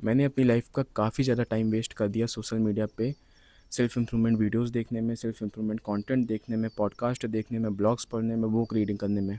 मैंने अपनी लाइफ का काफ़ी ज़्यादा टाइम वेस्ट कर दिया सोशल मीडिया पे सेल्फ इम्प्रूवमेंट वीडियोस देखने में, सेल्फ इम्प्रूवमेंट कंटेंट देखने में, पॉडकास्ट देखने में, ब्लॉग्स पढ़ने में, बुक रीडिंग करने में।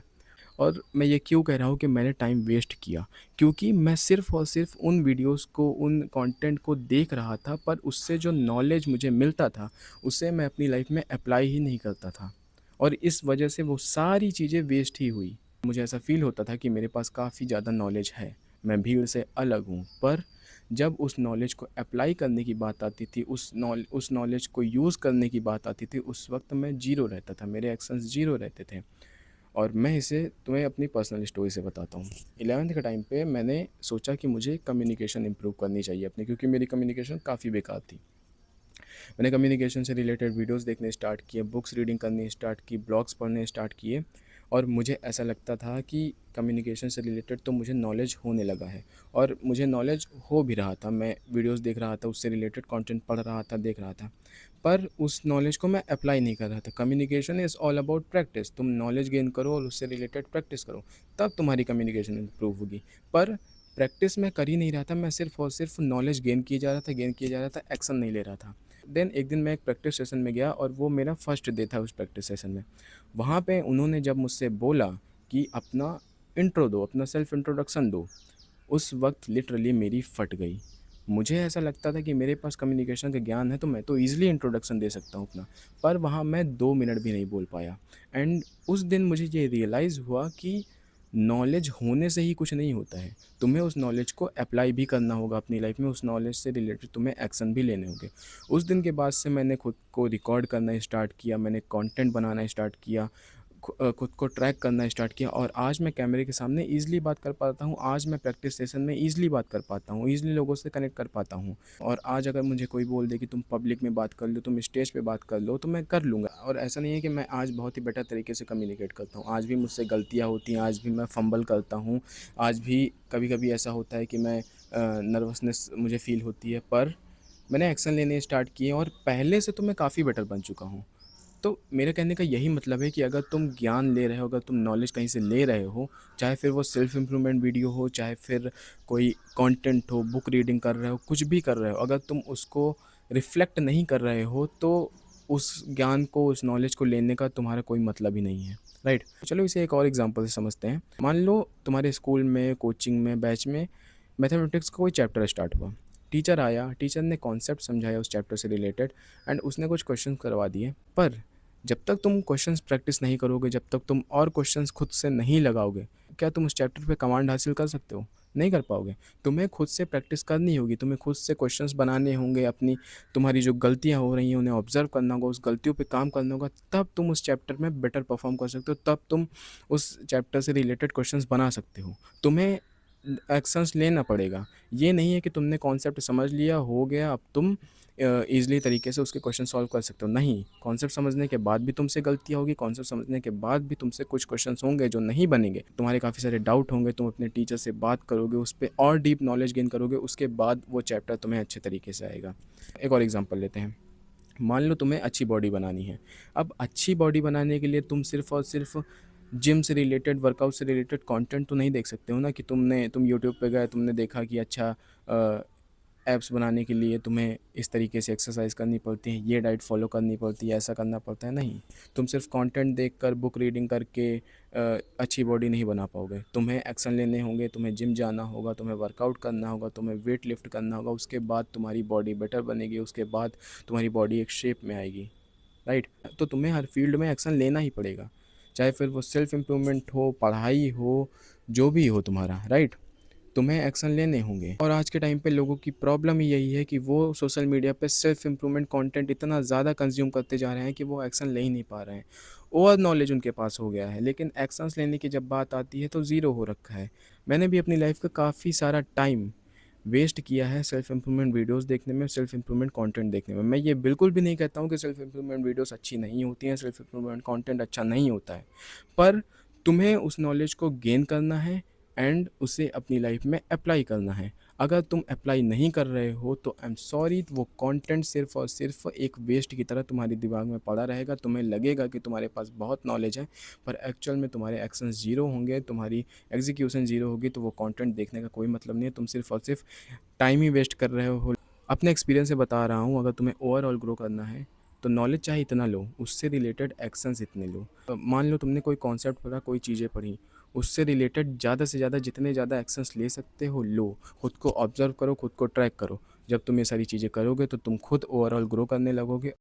और मैं ये क्यों कह रहा हूँ कि मैंने टाइम वेस्ट किया, क्योंकि मैं सिर्फ़ और सिर्फ़ उन वीडियोस को, उन कंटेंट को देख रहा था, पर उससे जो नॉलेज मुझे मिलता था, उसे मैं अपनी लाइफ में अप्लाई ही नहीं करता था। और इस वजह से वो सारी चीज़ें वेस्ट ही हुई। मुझे ऐसा फ़ील होता था कि मेरे पास काफ़ी ज़्यादा नॉलेज है, मैं भीड़ से अलग हूँ, पर जब उस नॉलेज को अप्लाई करने की बात आती थी, उस नॉलेज को यूज़ करने की बात आती थी, उस वक़्त मैं ज़ीरो रहता था, मेरे एक्शंस ज़ीरो रहते थे। और मैं इसे तुम्हें अपनी पर्सनल स्टोरी से बताता हूँ। 11th के टाइम पे मैंने सोचा कि मुझे कम्युनिकेशन इम्प्रूव करनी चाहिए अपनी, क्योंकि मेरी कम्युनिकेशन काफ़ी बेकार थी। मैंने कम्युनिकेशन से रिलेटेड वीडियोस देखने स्टार्ट किए, बुक्स रीडिंग करनी स्टार्ट की, ब्लॉग्स पढ़ने स्टार्ट किए। और मुझे ऐसा लगता था कि कम्युनिकेशन से रिलेटेड तो मुझे नॉलेज होने लगा है, और मुझे नॉलेज हो भी रहा था। मैं वीडियोस देख रहा था, उससे रिलेटेड कंटेंट पढ़ रहा था, देख रहा था, पर उस नॉलेज को मैं अप्लाई नहीं कर रहा था। Communication is all about practice. तुम नॉलेज गेन करो और उससे रिलेटेड प्रैक्टिस करो, तब तुम्हारी कम्युनिकेशन इम्प्रूव होगी। पर प्रैक्टिस मैं कर ही नहीं रहा था, मैं सिर्फ़ और सिर्फ नॉलेज गेन किए जा रहा था, गेन किए जा रहा था, एक्शन नहीं ले रहा था। देन एक दिन मैं एक प्रैक्टिस सेशन में गया, और वो मेरा फर्स्ट डे था उस प्रैक्टिस सेशन में। वहाँ पे उन्होंने जब मुझसे बोला कि अपना इंट्रो दो, अपना सेल्फ इंट्रोडक्शन दो, उस वक़्त लिटरली मेरी फट गई। मुझे ऐसा लगता था कि मेरे पास कम्युनिकेशन का ज्ञान है, तो मैं तो ईज़िली इंट्रोडक्शन दे सकता हूँ अपना, पर वहाँ मैं 2 मिनट भी नहीं बोल पाया। एंड उस दिन मुझे ये रियलाइज़ हुआ कि नॉलेज होने से ही कुछ नहीं होता है, तुम्हें उस नॉलेज को अप्लाई भी करना होगा अपनी लाइफ में, उस नॉलेज से रिलेटेड तुम्हें एक्शन भी लेने होंगे। उस दिन के बाद से मैंने खुद को रिकॉर्ड करना स्टार्ट किया, मैंने कंटेंट बनाना स्टार्ट किया, खुद को ट्रैक करना स्टार्ट किया, और आज मैं कैमरे के सामने ईज़िली बात कर पाता हूँ। आज मैं प्रैक्टिस सेशन में ईज़िली बात कर पाता हूँ, ईज़िली लोगों से कनेक्ट कर पाता हूँ। और आज अगर मुझे कोई बोल दे कि तुम पब्लिक में बात कर लो, तुम स्टेज पे बात कर लो, तो मैं कर लूँगा। और ऐसा नहीं है कि मैं आज बहुत ही बेटर तरीके से कम्युनिकेट करता हूँ, आज भी मुझसे गलतियाँ होती हैं, आज भी मैं फंबल करता हूँ, आज भी कभी-कभी ऐसा होता है कि मैं नर्वसनेस मुझे फ़ील होती है, पर मैंने एक्शन लेने स्टार्ट किए, और पहले से तो मैं काफ़ी बेटर बन चुका हूँ। तो मेरे कहने का यही मतलब है कि अगर तुम ज्ञान ले रहे हो, अगर तुम नॉलेज कहीं से ले रहे हो, चाहे फिर वो सेल्फ इम्प्रूवमेंट वीडियो हो, चाहे फिर कोई कंटेंट हो, बुक रीडिंग कर रहे हो, कुछ भी कर रहे हो, अगर तुम उसको रिफ्लेक्ट नहीं कर रहे हो, तो उस ज्ञान को, उस नॉलेज को लेने का तुम्हारा कोई मतलब ही नहीं है, राइट? चलो इसे एक और एग्जांपल से समझते हैं। मान लो तुम्हारे स्कूल में, कोचिंग में, बैच में मैथमेटिक्स का कोई चैप्टर स्टार्ट हुआ। टीचर आया, टीचर ने कॉन्सेप्ट समझाया उस चैप्टर से रिलेटेड, एंड उसने कुछ क्वेश्चन करवा दिए। पर जब तक तुम क्वेश्चंस प्रैक्टिस नहीं करोगे, जब तक तुम और क्वेश्चंस खुद से नहीं लगाओगे, क्या तुम उस चैप्टर पे कमांड हासिल कर सकते हो? नहीं कर पाओगे। तुम्हें खुद से प्रैक्टिस करनी होगी, तुम्हें खुद से क्वेश्चंस बनाने होंगे, अपनी तुम्हारी जो गलतियाँ हो रही हैं उन्हें ऑब्जर्व करना होगा, उस गलतियों पे काम करना होगा, तब तुम उस चैप्टर में बेटर परफॉर्म कर सकते हो, तब तुम उस चैप्टर से रिलेटेड क्वेश्चंस बना सकते हो। तुम्हें एक्शंस लेना पड़ेगा। ये नहीं है कि तुमने कॉन्सेप्ट समझ लिया, हो गया, अब तुम ईज़िली तरीके से उसके क्वेश्चन सॉल्व कर सकते हो। नहीं, कॉन्सेप्ट समझने के बाद भी तुमसे गलतियाँ होगी, कॉन्सेप्ट समझने के बाद भी तुमसे कुछ क्वेश्चंस होंगे जो नहीं बनेंगे। तुम्हारे काफ़ी सारे डाउट होंगे, तुम अपने टीचर से बात करोगे, उस पे और डीप नॉलेज गेन करोगे, उसके बाद वो चैप्टर तुम्हें अच्छे तरीके से आएगा। एक और एग्ज़ाम्पल लेते हैं। मान लो तुम्हें अच्छी बॉडी बनानी है। अब अच्छी बॉडी बनाने के लिए तुम सिर्फ़ और सिर्फ़ जिम से रिलेटेड, वर्कआउट से रिलेटेड कंटेंट तो नहीं देख सकते हो ना, कि तुम यूट्यूब पे गए, तुमने देखा कि अच्छा एब्स बनाने के लिए तुम्हें इस तरीके से एक्सरसाइज करनी पड़ती है, ये डाइट फॉलो करनी पड़ती है, ऐसा करना पड़ता है। नहीं, तुम सिर्फ कंटेंट देखकर, बुक रीडिंग करके अच्छी बॉडी नहीं बना पाओगे। तुम्हें एक्शन लेने होंगे, तुम्हें जिम जाना होगा, तुम्हें वर्कआउट करना होगा, तुम्हें वेट लिफ्ट करना होगा, उसके बाद तुम्हारी बॉडी बेटर बनेगी, उसके बाद तुम्हारी बॉडी एक शेप में आएगी, राइट? तो तुम्हें हर फील्ड में एक्शन लेना ही पड़ेगा, चाहे फिर वो सेल्फ इम्प्रूवमेंट हो, पढ़ाई हो, जो भी हो तुम्हारा, राइट? तुम्हें एक्शन लेने होंगे। और आज के टाइम पे लोगों की प्रॉब्लम ही यही है कि वो सोशल मीडिया पे सेल्फ इम्प्रूवमेंट कंटेंट इतना ज़्यादा कंज्यूम करते जा रहे हैं कि वो एक्शन ले ही नहीं पा रहे हैं। ओवर नॉलेज उनके पास हो गया है, लेकिन एक्शंस लेने की जब बात आती है तो ज़ीरो हो रखा है। मैंने भी अपनी लाइफ का काफ़ी सारा टाइम वेस्ट किया है सेल्फ इम्प्रूवमेंट वीडियोस देखने में, सेल्फ इम्प्रूवमेंट कंटेंट देखने में। मैं ये बिल्कुल भी नहीं कहता हूँ कि सेल्फ इम्प्रूवमेंट वीडियोस अच्छी नहीं होती हैं, सेल्फ इम्प्रूवमेंट कंटेंट अच्छा नहीं होता है, पर तुम्हें उस नॉलेज को गेन करना है, एंड उसे अपनी लाइफ में अप्लाई करना है। अगर तुम अप्लाई नहीं कर रहे हो तो आई एम सॉरी, वो कंटेंट सिर्फ़ और सिर्फ़ एक वेस्ट की तरह तुम्हारे दिमाग में पड़ा रहेगा। तुम्हें लगेगा कि तुम्हारे पास बहुत नॉलेज है, पर एक्चुअल में तुम्हारे एक्शंस ज़ीरो होंगे, तुम्हारी एग्ज़ीक्यूशन ज़ीरो होगी, तो वो कंटेंट देखने का कोई मतलब नहीं है। तुम सिर्फ़ और सिर्फ़ टाइम ही वेस्ट कर रहे हो। अपने एक्सपीरियंस से बता रहा हूँ, अगर तुम्हें ओवरऑल ग्रो करना है तो नॉलेज चाहे इतना लो, उससे रिलेटेड एक्शंस इतने लो। मान लो तुमने कोई कॉन्सेप्ट पढ़ा, कोई चीज़ें पढ़ी, उससे रिलेटेड ज़्यादा से ज़्यादा जितने ज़्यादा एक्शंस ले सकते हो लो। खुद को ऑब्जर्व करो, खुद को ट्रैक करो। जब तुम ये सारी चीज़ें करोगे तो तुम खुद ओवरऑल ग्रो करने लगोगे।